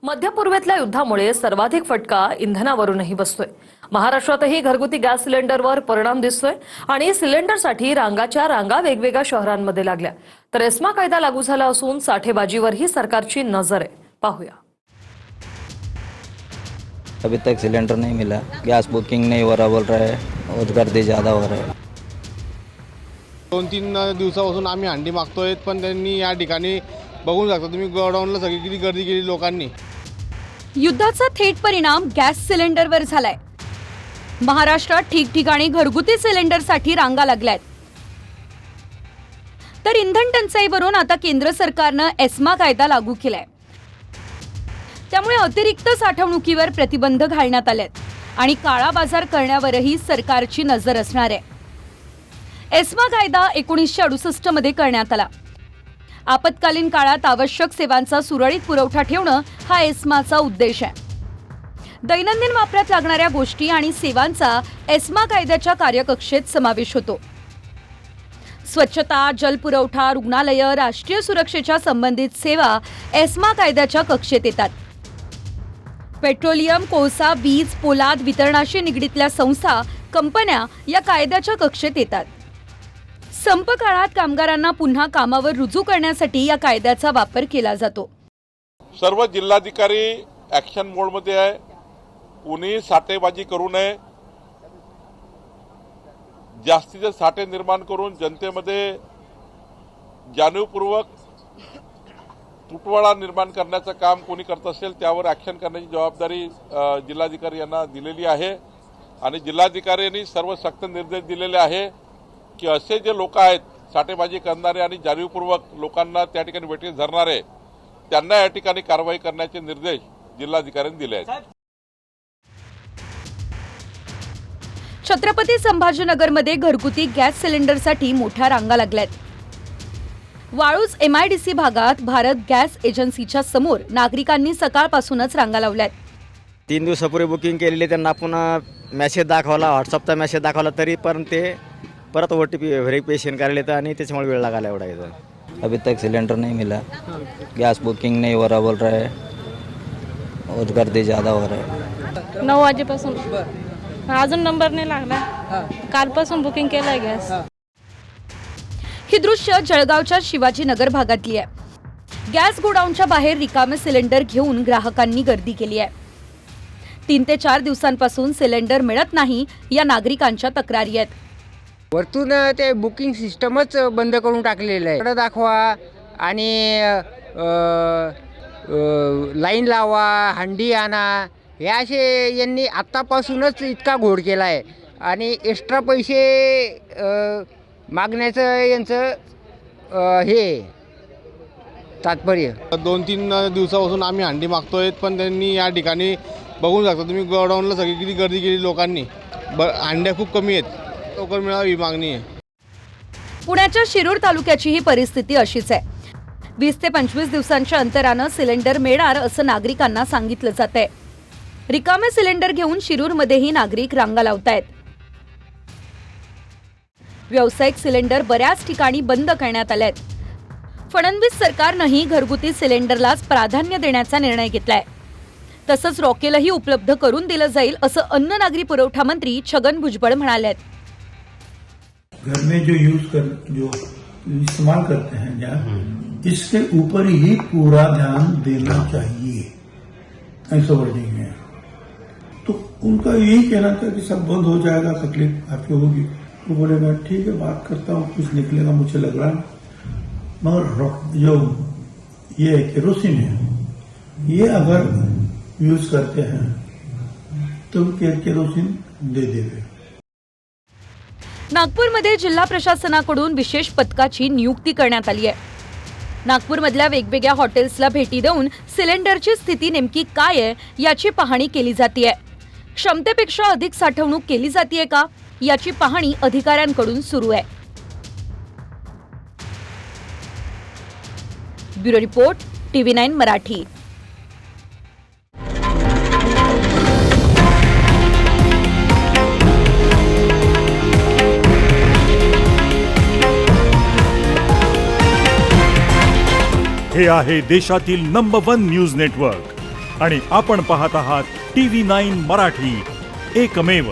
मध्य पूर्वेतल्या युद्धामुळे सर्वाधिक फटका इंधनावरूनही बसतोय। महाराष्ट्रातही घरगुती गॅस सिलेंडरवर परिणाम दिसतोय आणि सिलेंडरसाठी रांगाच्या रांगा वेगवेगळ्या शहरांमध्ये लागल्या। तर एस्मा कायदा लागू झाला असून साठेबाजीवरही सरकारची नजर आहे। पाहूया। अभी तक सिलेंडर नहीं मिला, गैस बुकिंग नहीं हो रहा बोल रहा है और गर्दी ज़्यादा हो रहा है। 2-3 दिवसापासून आम्ही हंडी मागतोय, पण त्यांनी या ठिकाणी बघून शकता तुम्ही गोडाऊनला सगळी किती गर्दी केली लोकांनी। युद्धाचा थेट परिणाम गॅस सिलेंडरवर झालाय। महाराष्ट्रात ठिकठिकाणी घरगुती सिलेंडरसाठी रांगा लागल्यात। तर इंधन टंचाईवरून आता केंद्र सरकारनं एस्मा कायदा लागू केलाय। त्यामुळे अतिरिक्त साठवणुकीवर प्रतिबंध घालण्यात आलेत आणि काळा बाजार करण्यावरही सरकारची नजर असणार आहे। एस्मा कायदा 1968 मध्ये करण्यात आला। आपत्कालीन काळात आवश्यक सेवांचा सुरळीत पुरवठा ठेवणं हा एस्माचा उद्देश आहे। दैनंदिन वापरात लागणाऱ्या गोष्टी आणि सेवांचा एस्मा कायद्याच्या कार्यकक्षेत समावेश होतो। स्वच्छता, जलपुरवठा, रुग्णालय, राष्ट्रीय सुरक्षेच्या संबंधित सेवा एस्मा कायद्याच्या कक्षेत येतात। पेट्रोलियम, कोळसा, वीज, पोलाद वितरणाशी निगडीतल्या संस्था, कंपन्या या कायद्याच्या कक्षेत येतात। संप काळात कामगारांना पुन्हा कामावर रुजू करण्यासाठी या कायद्याचा वापर केला जातो। सर्व जिल्हाधिकारी ॲक्शन मोडमध्ये आहे। कुणी साठेबाजी करू नये, जास्तीचे साठे निर्माण करून जनतेमध्ये जाणीवपूर्वक तुटवडा निर्माण करण्याचं काम कोणी करत असेल त्यावर ॲक्शन करण्याची जबाबदारी जिल्हाधिकारी यांना दिलेली आहे आणि जिल्हाधिकाऱ्यांनी सर्व सक्त निर्देश दिलेले आहे की असे जे लोक आहेत साठेबाजी करणारे आणि जाणीवपूर्वक लोकांना त्या ठिकाणी वेठीस धरणारे त्यांना या ठिकाणी कारवाई करण्याचे निर्देश जिल्हाधिकाऱ्यांनी दिले आहेत। छत्रपती संभाजीनगरमध्ये घरगुती गॅस सिलेंडरसाठी मोठ्या रांगा लागल्यात। वाळूज MIDC भागात भारत गॅस एजन्सीच्या समोर नागरिकांनी सकाळपासूनच रांगा लावल्यात। 3 दिवसापूर्वी बुकिंग केलेली, त्यांना पुन्हा मेसेज दाखवला, व्हॉट्सअपचा मेसेज दाखवला, तरी पण ते परत OTP व्हेरिफिकेशन करायला येतं आणि त्याच्यामुळे वेळ लागायला एवढा येतं। अभी तक सिलेंडर नहीं मिला, गैस बुकिंग नहीं हो रहा बोल रहा है और गर्दी ज़्यादा हो रहा है। 9 वाजेपासून अजून नंबर नाही लागला। कालपासून बुकिंग केलंय गॅस। ही दृश्य जळगावच्या शिवाजीनगर भागातली आहे। गॅस गोडाऊनच्या बाहेर रिकामे सिलेंडर घेऊन ग्राहकांनी गर्दी केली आहे। 3 ते 4 दिवसांपासून सिलेंडर मिळत नाही या नागरिकांच्या तक्रारी आहेत। वरतून ते बुकिंग सिस्टमच बंद करून टाकलेलं आहे। दाखवा आणि लाईन लावा, हंडी आणा, हे असे यांनी आत्तापासूनच इतका घोळ केला आहे आणि एक्स्ट्रा पैसे मागण्याचं यांचं हे तात्पर्य। 2-3 दिवसापासून आम्ही हंडी मागतोय, पण त्यांनी या ठिकाणी बघून शकता तुम्ही गोडाऊनला सगळी किती गर्दी केली लोकांनी। हंड्या खूप कमी आहेत, लवकर मिळावी मागणी आहे। पुण्याच्या शिरूर तालुक्याची ही परिस्थिती अशीच आहे। 20 ते 25 दिवसांच्या अंतरानं सिलेंडर मिळणार असं नागरिकांना सांगितलं जातंय। रिकामे सिलेंडर घेऊन शिरूरमध्येही नागरिक रांगा लावतायत। व्यावसायिक सिलेंडर बऱ्याच ठिकाणी बंद करण्यात आले आहेत। फडणवीस सरकारनंही घरगुती सिलेंडरलाच प्राधान्य देण्याचा निर्णय घेतलाय। तसंच रॉकेलही उपलब्ध करून दिलं जाईल असं अन्न नागरी पुरवठा मंत्री छगन भुजबळ म्हणाले। घर में जो इस्तेमाल करते हैं गैस, इसके ऊपर ही पूरा ध्यान देना चाहिए, ऐसा वर्डिंग है। तो उनका यही कहना था कि सब बंद हो जाएगा, तकलीफ आपकी होगी। तो बोले मैं ठीक है बात करता हूँ, कुछ निकलेगा मुझे लग रहा है। मगर जो ये केरोसिन है, ये अगर यूज करते हैं तो केरोसिन दे देवे। नागपूरमध्ये जिल्हा प्रशासनाकडून विशेष पथकाची नियुक्ती करण्यात आली आहे। नागपूरमधल्या वेगवेगळ्या हॉटेल्सला भेटी देऊन सिलेंडरची स्थिती नेमकी काय आहे याची पाहणी केली जातेय। क्षमतेपेक्षा अधिक साठवणूक केली जातेय का याची पाहणी अधिकाऱ्यांकडून सुरू आहे। Bureau report, TV9 Marathi. हे आहे देशातील नंबर 1 न्यूज नेटवर्क आणि आपण पाहत आहात TV9 मराठी, एकमेव.